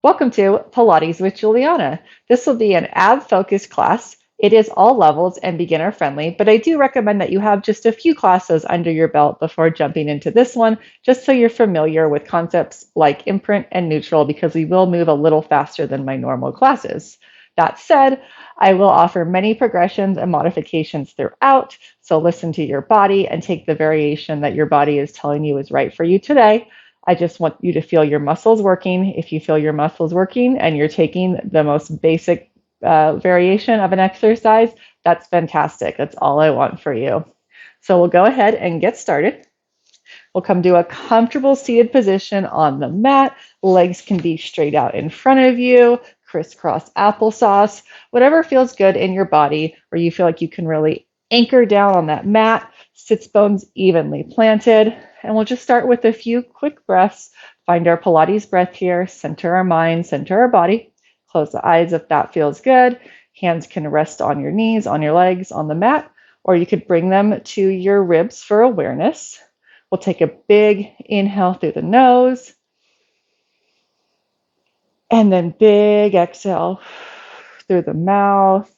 Welcome to Pilates with Juliana. This will be an ab-focused class. It is all levels and beginner friendly, but I do recommend that you have just a few classes under your belt before jumping into this one, just so you're familiar with concepts like imprint and neutral, because we will move a little faster than my normal classes. That said, I will offer many progressions and modifications throughout, so listen to your body and take the variation that your body is telling you is right for you today. I just want you to feel your muscles working. If you feel your muscles working and you're taking the most basic variation of an exercise, that's fantastic. That's all I want for you. So we'll go ahead and get started. We'll come to a comfortable seated position on the mat. Legs can be straight out in front of you, crisscross applesauce, whatever feels good in your body, where you feel like you can really anchor down on that mat, sits bones evenly planted. And we'll just start with a few quick breaths. Find our Pilates breath here, center our mind, center our body. Close the eyes if that feels good. Hands can rest on your knees, on your legs, on the mat, or you could bring them to your ribs for awareness. We'll take a big inhale through the nose, and then big exhale through the mouth.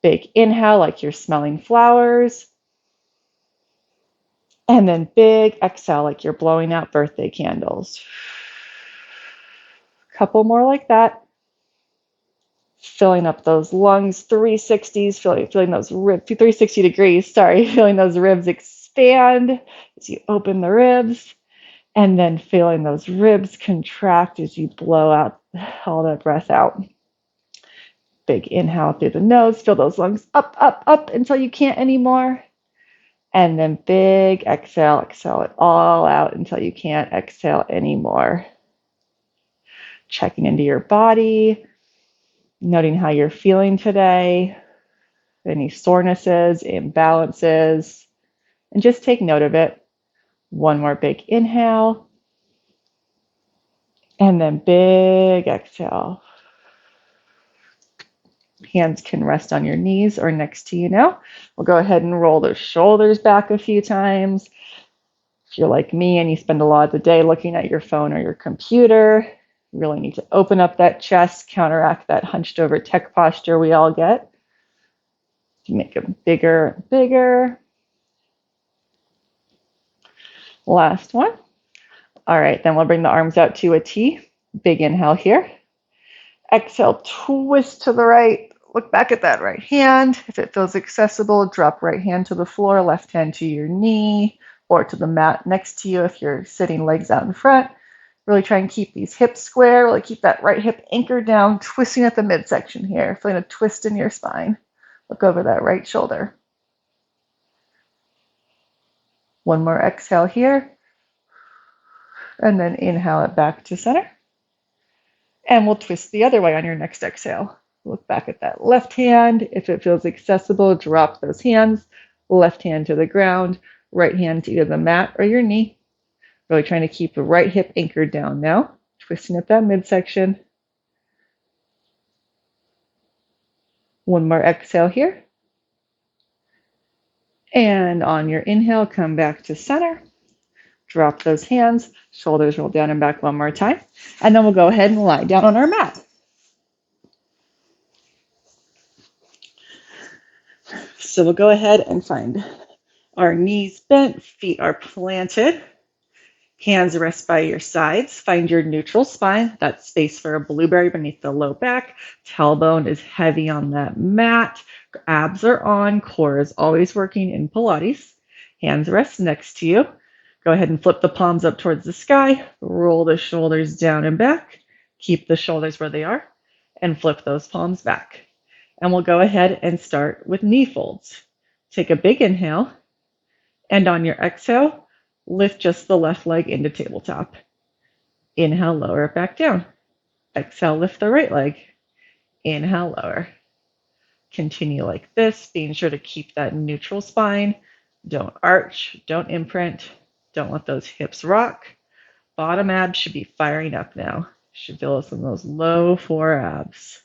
Big inhale like you're smelling flowers. And then big exhale like you're blowing out birthday candles. Couple more like that. Filling up those lungs, 360s, feeling those ribs, 360 degrees, feeling those ribs expand as you open the ribs. And then feeling those ribs contract as you blow out all that breath out. Big inhale through the nose, fill those lungs up, up, up until you can't anymore. And then big exhale, exhale it all out until you can't exhale anymore. Checking into your body, noting how you're feeling today, any sorenesses, imbalances, and just take note of it. One more big inhale, and then big exhale. Hands can rest on your knees or next to you now. We'll go ahead and roll those shoulders back a few times. If you're like me and you spend a lot of the day looking at your phone or your computer, you really need to open up that chest, counteract that hunched over tech posture we all get. Make them bigger, bigger. Last one. All right, then we'll bring the arms out to a T. Big inhale here. Exhale, twist to the right. Look back at that right hand. If it feels accessible, drop right hand to the floor, left hand to your knee or to the mat next to you if you're sitting legs out in front. Really try and keep these hips square. Really keep that right hip anchored down, twisting at the midsection here, feeling a twist in your spine. Look over that right shoulder. One more exhale here. And then inhale it back to center. And we'll twist the other way on your next exhale. Look back at that left hand. If it feels accessible, drop those hands. Left hand to the ground, right hand to either the mat or your knee. Really trying to keep the right hip anchored down now. Twisting at that midsection. One more exhale here. And on your inhale, come back to center. Drop those hands, shoulders roll down and back one more time. And then we'll go ahead and lie down on our mat. So we'll go ahead and find our knees bent, feet are planted. Hands rest by your sides. Find your neutral spine, that space for a blueberry beneath the low back. Tailbone is heavy on that mat. Abs are on. Core is always working in Pilates. Hands rest next to you. Go ahead and flip the palms up towards the sky. Roll the shoulders down and back. Keep the shoulders where they are. And flip those palms back. And we'll go ahead and start with knee folds. Take a big inhale. And on your exhale, lift just the left leg into tabletop. Inhale, lower it back down. Exhale, lift the right leg. Inhale, lower. Continue like this, being sure to keep that neutral spine. Don't arch, don't imprint. Don't let those hips rock. Bottom abs should be firing up now. Should feel some of those low fore abs.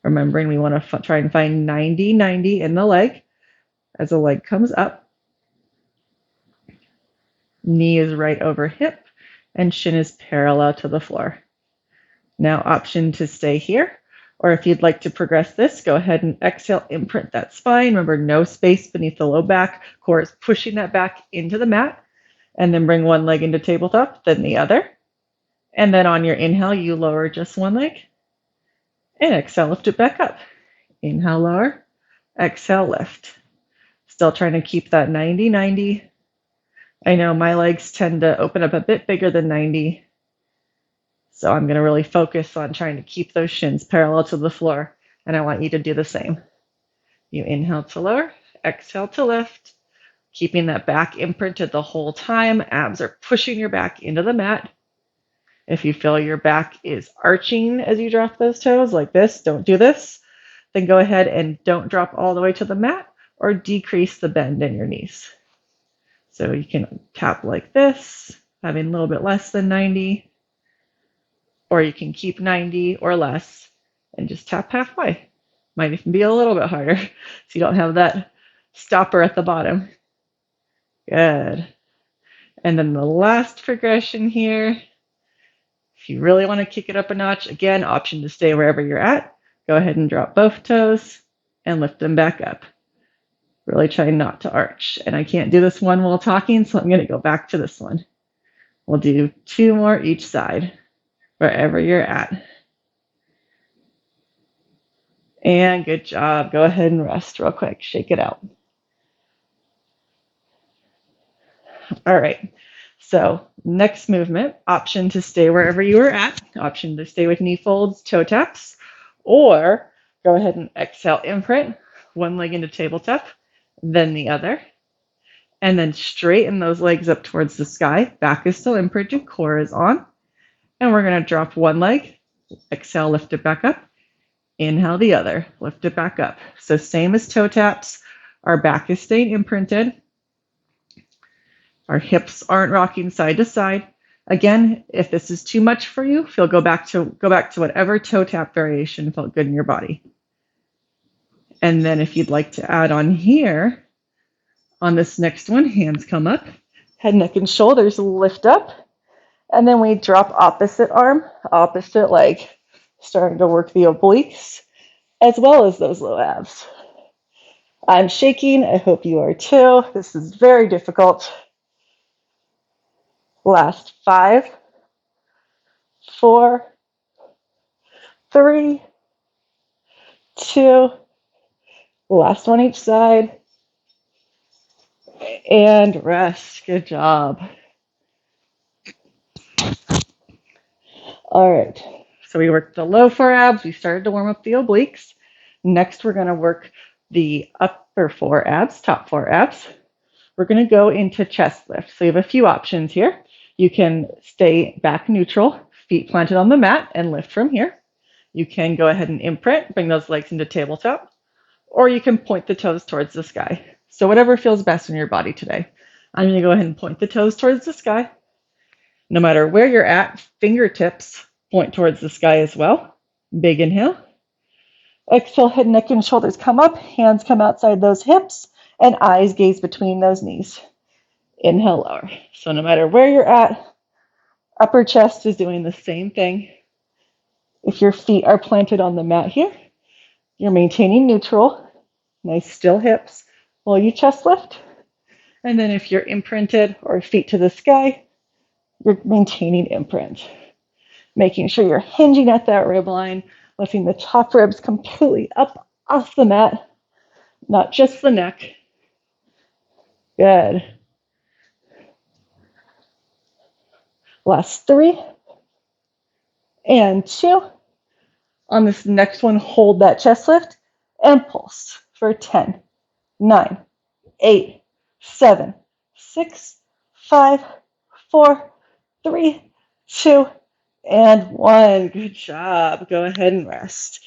Remembering we want to try and find 90-90 in the leg as the leg comes up. Knee is right over hip and shin is parallel to the floor. Now option to stay here, or if you'd like to progress this, go ahead and exhale, imprint that spine. Remember, no space beneath the low back. Core is pushing that back into the mat, and then bring one leg into tabletop, then the other. And then on your inhale, you lower just one leg, and exhale, lift it back up. Inhale, lower, exhale, lift. Still trying to keep that 90-90. I know my legs tend to open up a bit bigger than 90. So I'm going to really focus on trying to keep those shins parallel to the floor. And I want you to do the same. You inhale to lower, exhale to lift, keeping that back imprinted the whole time. Abs are pushing your back into the mat. If you feel your back is arching as you drop those toes like this, don't do this. Then go ahead and don't drop all the way to the mat or decrease the bend in your knees. So you can tap like this, having a little bit less than 90, or you can keep 90 or less and just tap halfway. Might even be a little bit harder so you don't have that stopper at the bottom. Good. And then the last progression here, if you really want to kick it up a notch, again, option to stay wherever you're at. Go ahead and drop both toes and lift them back up. Really try not to arch. And I can't do this one while talking, so I'm going to go back to this one. We'll do 2 more each side, wherever you're at. And good job. Go ahead and rest real quick. Shake it out. All right. So next movement, option to stay wherever you are at. Option to stay with knee folds, toe taps. Or go ahead and exhale, imprint. One leg into tabletop, then the other. And then straighten those legs up towards the sky. Back is still imprinted, core is on. And we're going to drop one leg. Exhale, lift it back up. Inhale the other, lift it back up. So same as toe taps. Our back is staying imprinted. Our hips aren't rocking side to side. Again, if this is too much for you, go back to whatever toe tap variation felt good in your body. And then if you'd like to add on here, on this next one, hands come up, head, neck, and shoulders lift up, and then we drop opposite arm, opposite leg, starting to work the obliques, as well as those low abs. I'm shaking. I hope you are too. This is very difficult. Last 5, 4, 3, 2, last one each side, and rest. Good job. All right, so we worked the low 4 abs. We started to warm up the obliques. Next, we're going to work the upper 4 abs, top 4 abs. We're going to go into chest lift. So you have a few options here. You can stay back neutral, feet planted on the mat, and lift from here. You can go ahead and imprint, bring those legs into tabletop, or you can point the toes towards the sky. So whatever feels best in your body today. I'm going to go ahead and point the toes towards the sky. No matter where you're at, fingertips point towards the sky as well. Big inhale. Exhale, head, neck, and shoulders come up. Hands come outside those hips, and eyes gaze between those knees. Inhale, lower. So no matter where you're at, upper chest is doing the same thing. If your feet are planted on the mat here, you're maintaining neutral, nice still hips while you chest lift. And then if you're imprinted or feet to the sky, you're maintaining imprint. Making sure you're hinging at that rib line, lifting the top ribs completely up off the mat, not just the neck. Good. Last 3 and 2. On this next one, hold that chest lift and pulse for 10, 9, 8, 7, 6, 5, 4, 3, 2, and 1. Good job. Go ahead and rest.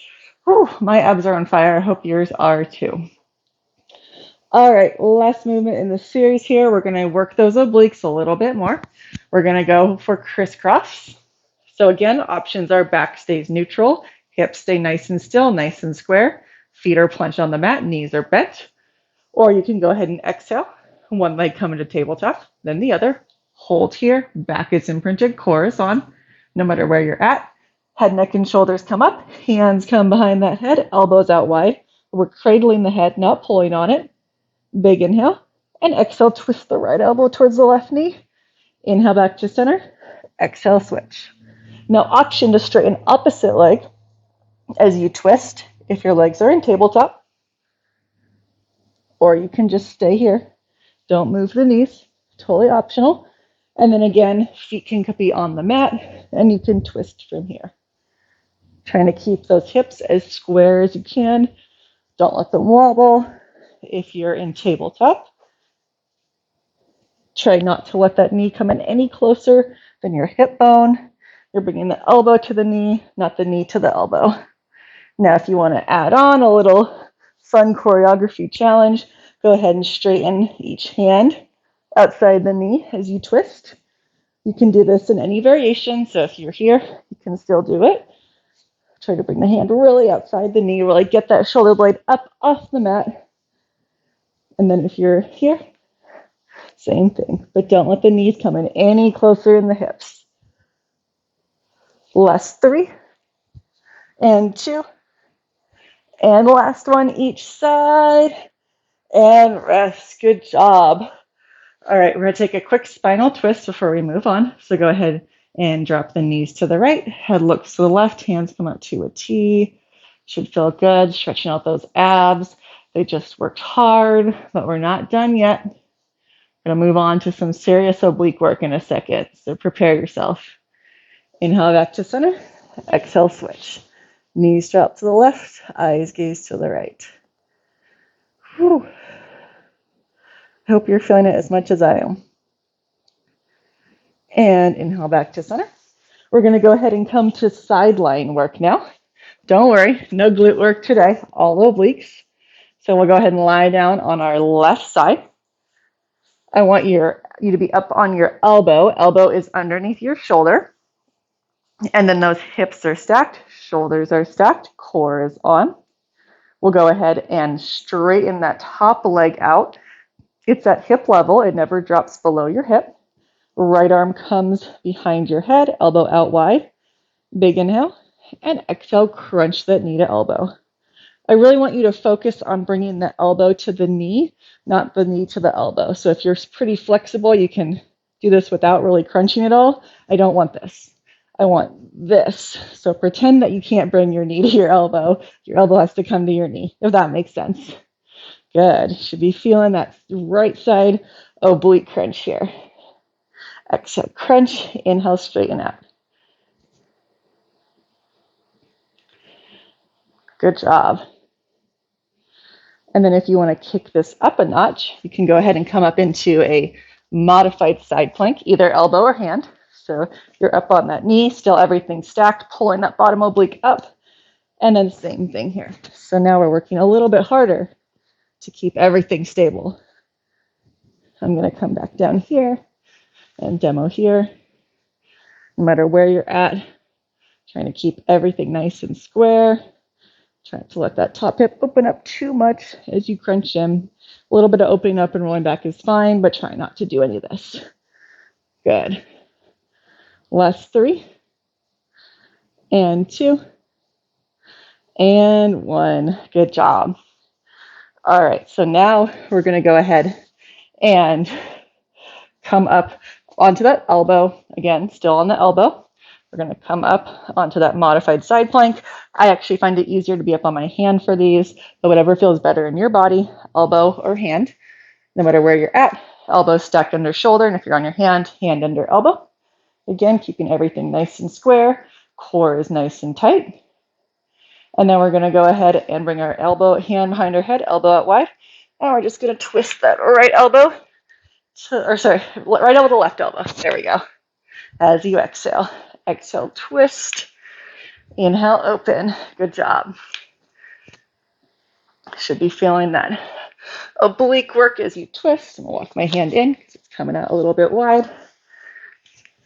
Whew, my abs are on fire. I hope yours are too. All right, last movement in the series here. We're going to work those obliques a little bit more. We're going to go for crisscross. So again, options are back stays neutral, hips stay nice and still, nice and square, feet are plunged on the mat, knees are bent. Or you can go ahead and exhale, one leg come into tabletop, then the other. Hold here, back is imprinted, core is on, no matter where you're at. Head, neck, and shoulders come up. Hands come behind that head. Elbows out wide. We're cradling the head, not pulling on it. Big inhale. And exhale, twist the right elbow towards the left knee. Inhale back to center. Exhale, switch. Now, option to straighten opposite leg as you twist if your legs are in tabletop. Or you can just stay here. Don't move the knees. Totally optional. And then again, feet can be on the mat and you can twist from here. Trying to keep those hips as square as you can. Don't let them wobble. If you're in tabletop, try not to let that knee come in any closer than your hip bone. You're bringing the elbow to the knee, not the knee to the elbow. Now, if you want to add on a little fun choreography challenge, go ahead and straighten each hand outside the knee as you twist. You can do this in any variation. So if you're here, you can still do it. Try to bring the hand really outside the knee, really get that shoulder blade up off the mat. And then if you're here, same thing, but don't let the knees come in any closer in the hips. Last 3 and 2 and last one each side and rest. Good job. All right, we're going to take a quick spinal twist before we move on. So go ahead and drop the knees to the right, head looks to the left, hands come up to a T. Should feel good, stretching out those abs. They just worked hard, but we're not done yet. We're going to move on to some serious oblique work in a second, so prepare yourself. Inhale back to center, exhale, switch. Knees drop to the left, eyes gaze to the right. Whew. I hope you're feeling it as much as I am. And inhale back to center. We're going to go ahead and come to sideline work now. Don't worry, no glute work today, all obliques. So we'll go ahead and lie down on our left side. I want you to be up on your elbow. Elbow is underneath your shoulder. And then those hips are stacked, shoulders are stacked, core is on. We'll go ahead and straighten that top leg out. It's at hip level, it never drops below your hip. Right arm comes behind your head, elbow out wide. Big inhale, and exhale, crunch that knee to elbow. I really want you to focus on bringing the elbow to the knee, not the knee to the elbow. So if you're pretty flexible, you can do this without really crunching at all. I don't want this. I want this. So pretend that you can't bring your knee to your elbow. Your elbow has to come to your knee, if that makes sense. Good. You should be feeling that right side oblique crunch here. Exhale, crunch. Inhale, straighten out. Good job. And then if you want to kick this up a notch, you can go ahead and come up into a modified side plank, either elbow or hand. So you're up on that knee, still everything stacked, pulling that bottom oblique up. And then same thing here. So now we're working a little bit harder to keep everything stable. I'm going to come back down here and demo here. No matter where you're at, trying to keep everything nice and square. Try not to let that top hip open up too much as you crunch in. A little bit of opening up and rolling back is fine, but try not to do any of this. Good. Last 3 and 2 and 1. Good job. All right, so now we're going to go ahead and come up onto that elbow. Again, still on the elbow. We're going to come up onto that modified side plank. I actually find it easier to be up on my hand for these, but whatever feels better in your body, elbow or hand, no matter where you're at. Elbow stacked under shoulder, and if you're on your hand, hand under elbow. Again, keeping everything nice and square. Core is nice and tight. And then we're going to go ahead and bring our hand behind our head, elbow out wide. And we're just going to twist that right elbow, right elbow to left elbow. There we go. As you exhale. Exhale, twist. Inhale, open. Good job. Should be feeling that oblique work as you twist. I'm going to walk my hand in because it's coming out a little bit wide.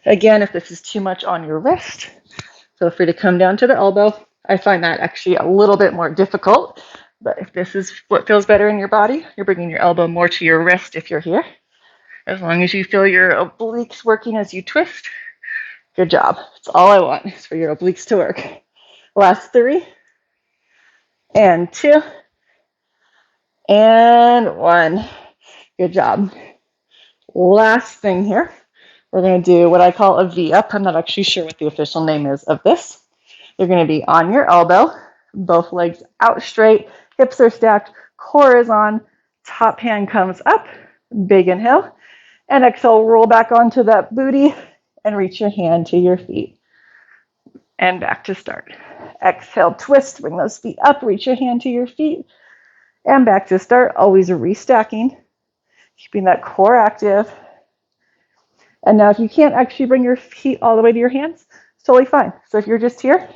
Again, if this is too much on your wrist, feel free to come down to the elbow. I find that actually a little bit more difficult, but if this is what feels better in your body, you're bringing your elbow more to your wrist if you're here. As long as you feel your obliques working as you twist. Good job. That's all I want is for your obliques to work. Last 3 and 2 and 1. Good job. Last thing here, we're going to do what I call a V up. I'm not actually sure what the official name is of this. You're going to be on your elbow, both legs out straight, hips are stacked, core is on, top hand comes up, big inhale, and exhale, roll back onto that booty and reach your hand to your feet. And back to start. Exhale, twist, bring those feet up, reach your hand to your feet, and back to start, always restacking, keeping that core active. And now if you can't actually bring your feet all the way to your hands, it's totally fine. So if you're just here,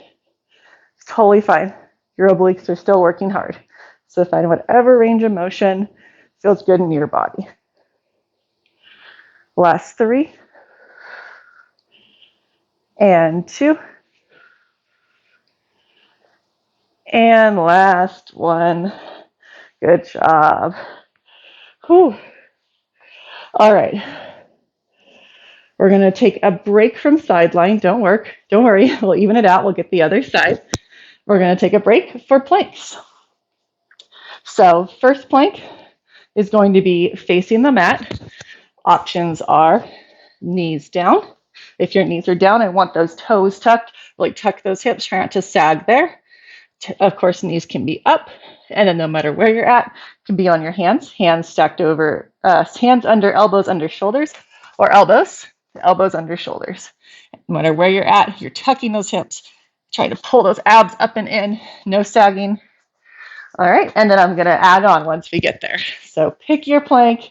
it's totally fine. Your obliques are still working hard. So find whatever range of motion feels good in your body. Last 3 and 2 and last 1. Good job. Whew. All right. We're going to take a break from sideline. Don't worry. We'll even it out. We'll get the other side. We're going to take a break for planks. So first plank is going to be facing the mat. Options are knees down. If your knees are down, I want those toes tucked. Really tuck those hips. Try not to sag there. Of course, knees can be up. And then no matter where you're at, can be on your hands. Hands stacked over, hands under elbows, under shoulders, or elbows under shoulders. No matter where you're at, you're tucking those hips. Try to pull those abs up and in. No sagging. All right, and then I'm going to add on once we get there. So pick your plank.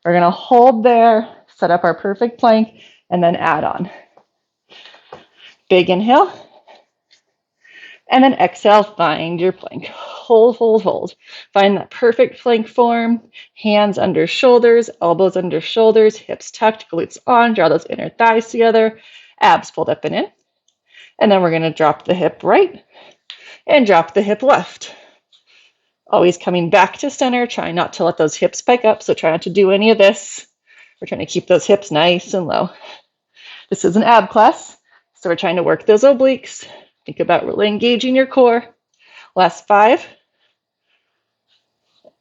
We're going to hold there, set up our perfect plank, and then add on. Big inhale. And then exhale, find your plank. Hold, hold, hold. Find that perfect plank form. Hands under shoulders, elbows under shoulders, hips tucked, glutes on. Draw those inner thighs together. Abs pulled up and in. And then we're going to drop the hip right and drop the hip left. Always coming back to center. Try not to let those hips spike up. So try not to do any of this. We're trying to keep those hips nice and low. This is an ab class. So we're trying to work those obliques. Think about really engaging your core. Last 5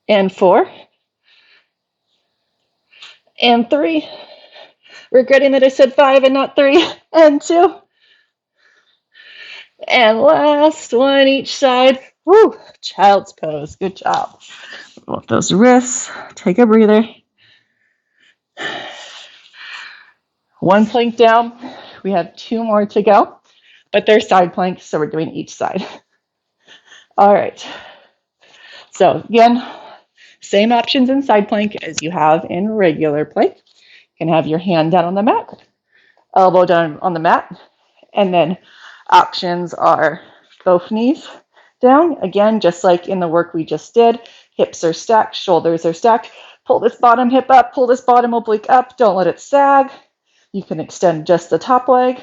and 4 and 3. Regretting that I said 5 and not 3 and 2. And last one each side. Woo! Child's pose. Good job. Lift those wrists. Take a breather. One plank down. We have 2 more to go, but they're side planks, so we're doing each side. All right. So again, same options in side plank as you have in regular plank. You can have your hand down on the mat, elbow down on the mat, and then options are both knees down. Again, just like in the work we just did, hips are stacked, shoulders are stacked. Pull this bottom hip up, pull this bottom oblique up. Don't let it sag. You can extend just the top leg.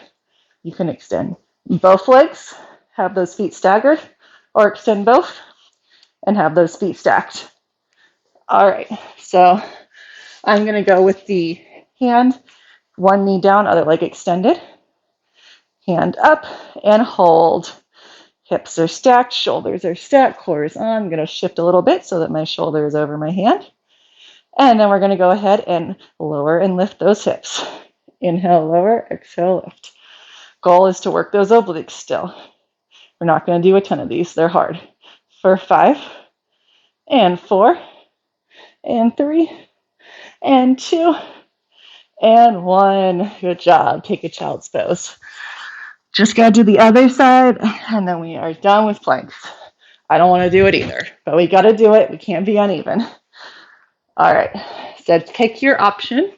You can extend both legs, have those feet staggered, or extend both and have those feet stacked. All right, so I'm going to go with the hand, one knee down, other leg extended. Hand up and hold. Hips are stacked, shoulders are stacked, core is on. I'm going to shift a little bit so that my shoulder is over my hand. And then we're going to go ahead and lower and lift those hips. Inhale, lower, exhale, lift. Goal is to work those obliques still. We're not going to do a ton of these. They're hard. For 5 and 4 and 3 and 2 and 1. Good job. Take a child's pose. Just got to do the other side, and then we are done with planks. I don't want to do it either, but we got to do it. We can't be uneven. All right. So pick your option.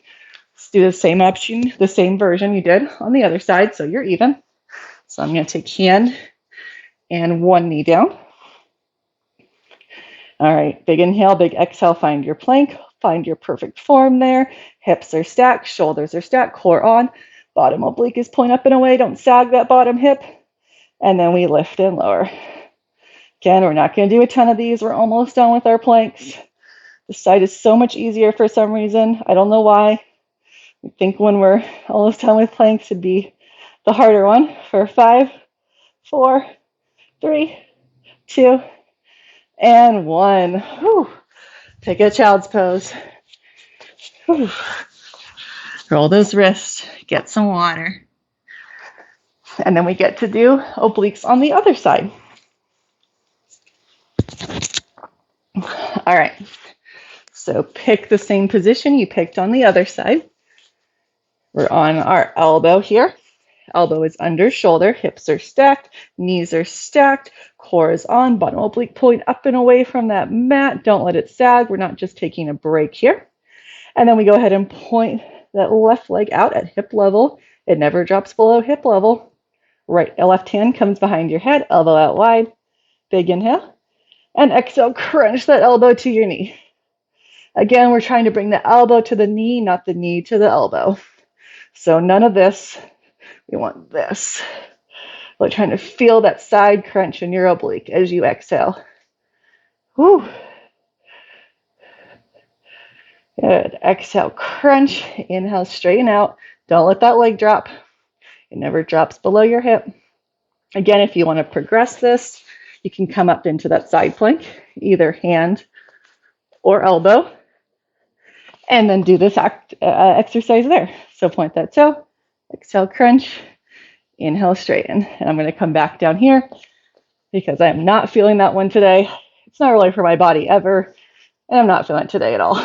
Let's do the same option, the same version you did on the other side, so you're even. So I'm going to take hand and one knee down. All right. Big inhale, big exhale. Find your plank. Find your perfect form there. Hips are stacked, shoulders are stacked, core on. Bottom oblique is pulling up and away. Don't sag that bottom hip. And then we lift and lower. Again, we're not going to do a ton of these. We're almost done with our planks. This side is so much easier for some reason. I don't know why. I think when we're almost done with planks, it'd be the harder one for 5, 4, 3, 2, and 1. Whew. Take a child's pose. Whew. Roll those wrists, get some water. And then we get to do obliques on the other side. All right, so pick the same position you picked on the other side. We're on our elbow here. Elbow is under shoulder, hips are stacked, knees are stacked, core is on, bottom oblique pulling up and away from that mat. Don't let it sag. We're not just taking a break here. And then we go ahead and point that left leg out at hip level. It never drops below hip level. Left hand comes behind your head, elbow out wide. Big inhale. And exhale, crunch that elbow to your knee. Again, we're trying to bring the elbow to the knee, not the knee to the elbow. So none of this. We want this. We're trying to feel that side crunch in your oblique as you exhale. Whew. Good. Exhale, crunch. Inhale, straighten out. Don't let that leg drop. It never drops below your hip. Again, if you want to progress this, you can come up into that side plank, either hand or elbow, and then do this exercise there. So point that toe, exhale, crunch, inhale, straighten. And I'm going to come back down here because I'm not feeling that one today. It's not really for my body ever, and I'm not feeling it today at all.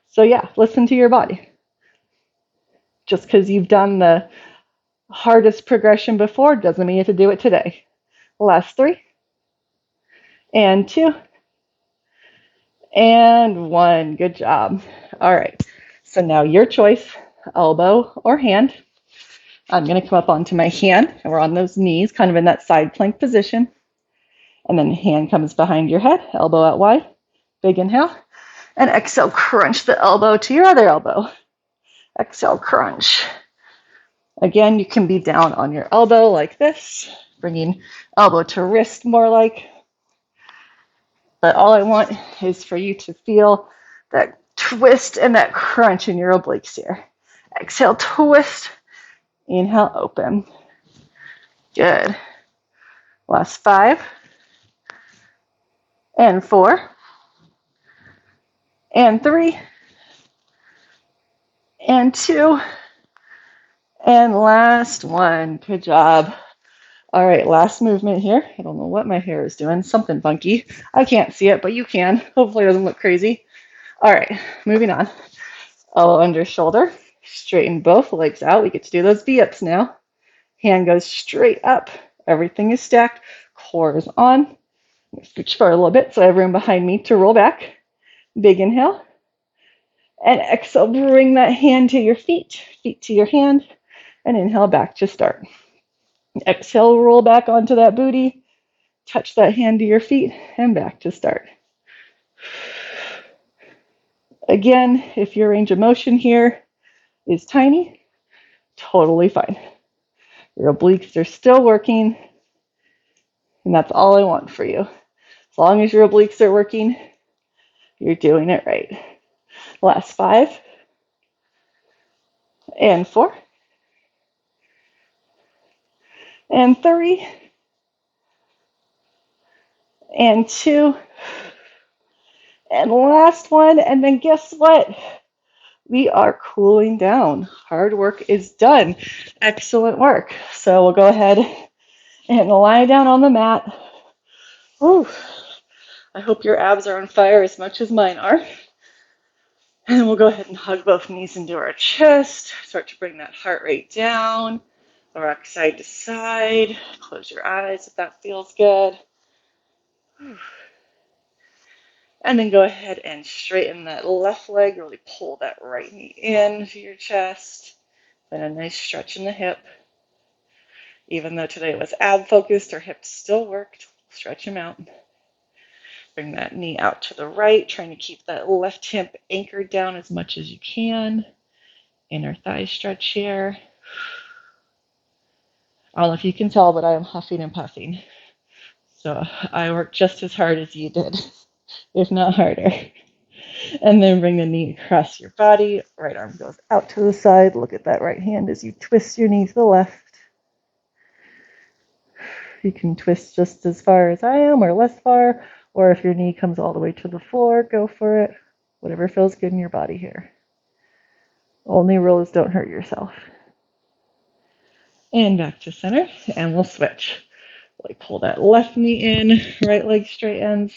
So yeah, listen to your body. Just because you've done the hardest progression before doesn't mean you have to do it today. Last 3, and 2, and 1. Good job. All right, so now your choice, elbow or hand. I'm going to come up onto my hand, and we're on those knees, kind of in that side plank position. And then hand comes behind your head, elbow out wide. Big inhale. And exhale, crunch the elbow to your other elbow. Exhale, crunch. Again, you can be down on your elbow like this, bringing elbow to wrist more like. But all I want is for you to feel that twist and that crunch in your obliques here. Exhale, twist. Inhale, open. Good. Last 5, and 4, and 3, and 2, and last 1. Good job. All right, last movement here. I don't know what my hair is doing. Something funky. I can't see it, but you can. Hopefully it doesn't look crazy. All right, moving on. Elbow under shoulder. Straighten both legs out. We get to do those V-ups now. Hand goes straight up. Everything is stacked. Core is on. Scooch forward a little bit so I have room behind me to roll back. Big inhale. And exhale, bring that hand to your feet to your hand, and inhale back to start. Exhale, roll back onto that booty, touch that hand to your feet, and back to start. Again, if your range of motion here is tiny, totally fine. Your obliques are still working, and that's all I want for you. As long as your obliques are working, you're doing it right. Last 5, and 4, and 3, and 2, and last 1. And then guess what? We are cooling down. Hard work is done. Excellent work. So we'll go ahead and lie down on the mat. Whew. I hope your abs are on fire as much as mine are. And we'll go ahead and hug both knees into our chest. Start to bring that heart rate down. Rock side to side. Close your eyes if that feels good. And then go ahead and straighten that left leg. Really pull that right knee into your chest. Then a nice stretch in the hip. Even though today was ab focused, our hips still worked. Stretch them out. Bring that knee out to the right, trying to keep that left hip anchored down as much as you can. Inner thigh stretch here. I don't know if you can tell, but I am huffing and puffing. So I worked just as hard as you did, if not harder. And then bring the knee across your body. Right arm goes out to the side. Look at that right hand as you twist your knee to the left. You can twist just as far as I am or less far, or if your knee comes all the way to the floor, go for it. Whatever feels good in your body here. Only rule is don't hurt yourself. And back to center, and we'll switch. Like pull that left knee in, right leg straight ends.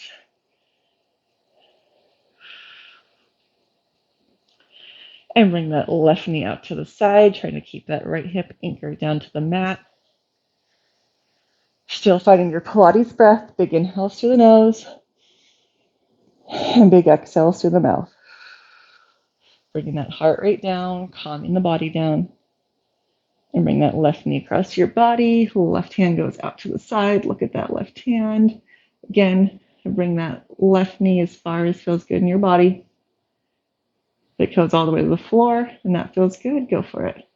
And bring that left knee out to the side, trying to keep that right hip anchored down to the mat. Still finding your Pilates breath. Big inhales through the nose and big exhales through the mouth. Bringing that heart rate down, calming the body down. And bring that left knee across your body. Left hand goes out to the side. Look at that left hand. Again, bring that left knee as far as feels good in your body. If it goes all the way to the floor and that feels good, go for it.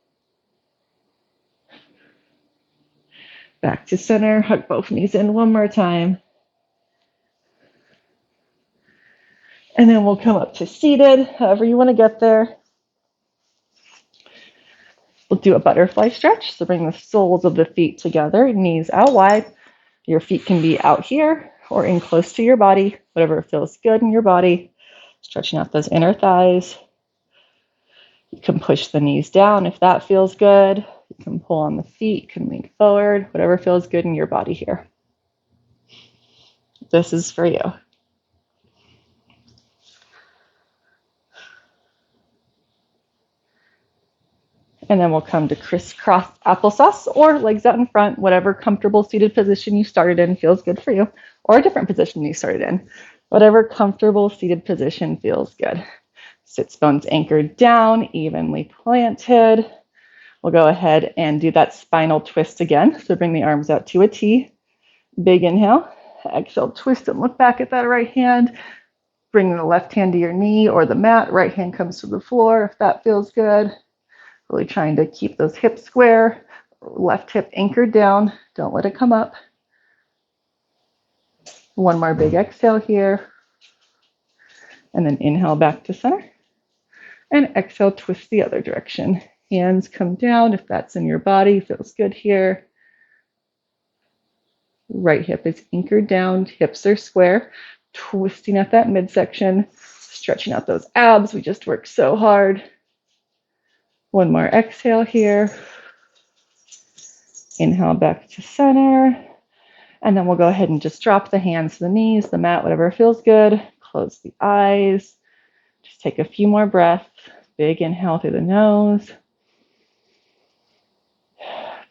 Back to center. Hug both knees in one more time. And then we'll come up to seated, however you want to get there. We'll do a butterfly stretch. So bring the soles of the feet together, knees out wide. Your feet can be out here or in close to your body, whatever feels good in your body. Stretching out those inner thighs. You can push the knees down if that feels good. You can pull on the feet, you can lean forward, whatever feels good in your body here. This is for you. And then we'll come to crisscross applesauce or legs out in front, whatever comfortable seated position you started in feels good for you, or a different position you started in. Whatever comfortable seated position feels good. Sits bones anchored down, evenly planted. We'll go ahead and do that spinal twist again. So bring the arms out to a T. Big inhale. Exhale, twist and look back at that right hand. Bring the left hand to your knee or the mat. Right hand comes to the floor if that feels good. Really trying to keep those hips square. Left hip anchored down. Don't let it come up. One more big exhale here. And then inhale back to center. And exhale, twist the other direction. Hands come down if that's in your body. Feels good here. Right hip is anchored down. Hips are square. Twisting at that midsection. Stretching out those abs. We just worked so hard. One more exhale here. Inhale back to center. And then we'll go ahead and just drop the hands to the knees, the mat, whatever feels good. Close the eyes. Just take a few more breaths. Big inhale through the nose.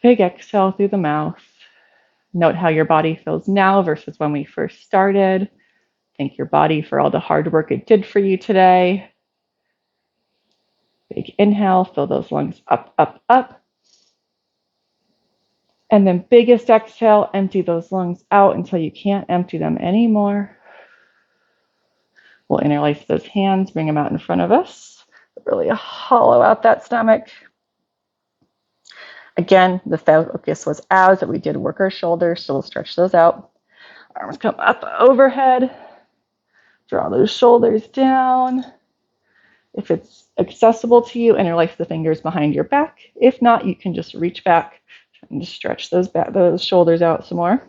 Big exhale through the mouth. Note how your body feels now versus when we first started. Thank your body for all the hard work it did for you today. Big inhale, fill those lungs up, up, up. And then biggest exhale, empty those lungs out until you can't empty them anymore. We'll interlace those hands, bring them out in front of us. Really hollow out that stomach. Again, the focus was abs, but we did work our shoulders, so we'll stretch those out. Arms come up overhead. Draw those shoulders down. If it's accessible to you, interlace the fingers behind your back. If not, you can just reach back and just stretch those shoulders out some more.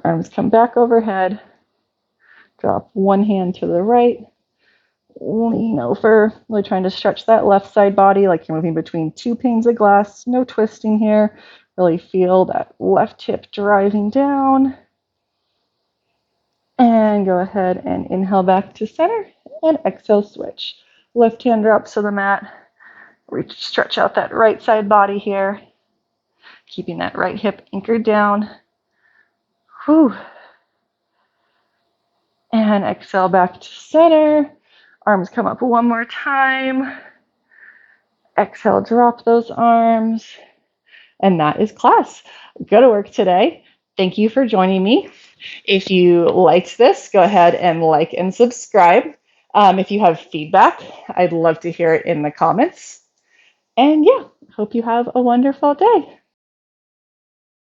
Arms come back overhead. Drop one hand to the right. Lean over, really trying to stretch that left side body like you're moving between two panes of glass. No twisting here. Really feel that left hip driving down. And go ahead and inhale back to center and exhale, switch. Left hand drops to the mat. Reach, stretch out that right side body here. Keeping that right hip anchored down. Whew. And exhale back to center. Arms come up one more time. Exhale, drop those arms. And that is class. Go to work today. Thank you for joining me. If you liked this, go ahead and like and subscribe. If you have feedback, I'd love to hear it in the comments. And yeah, hope you have a wonderful day.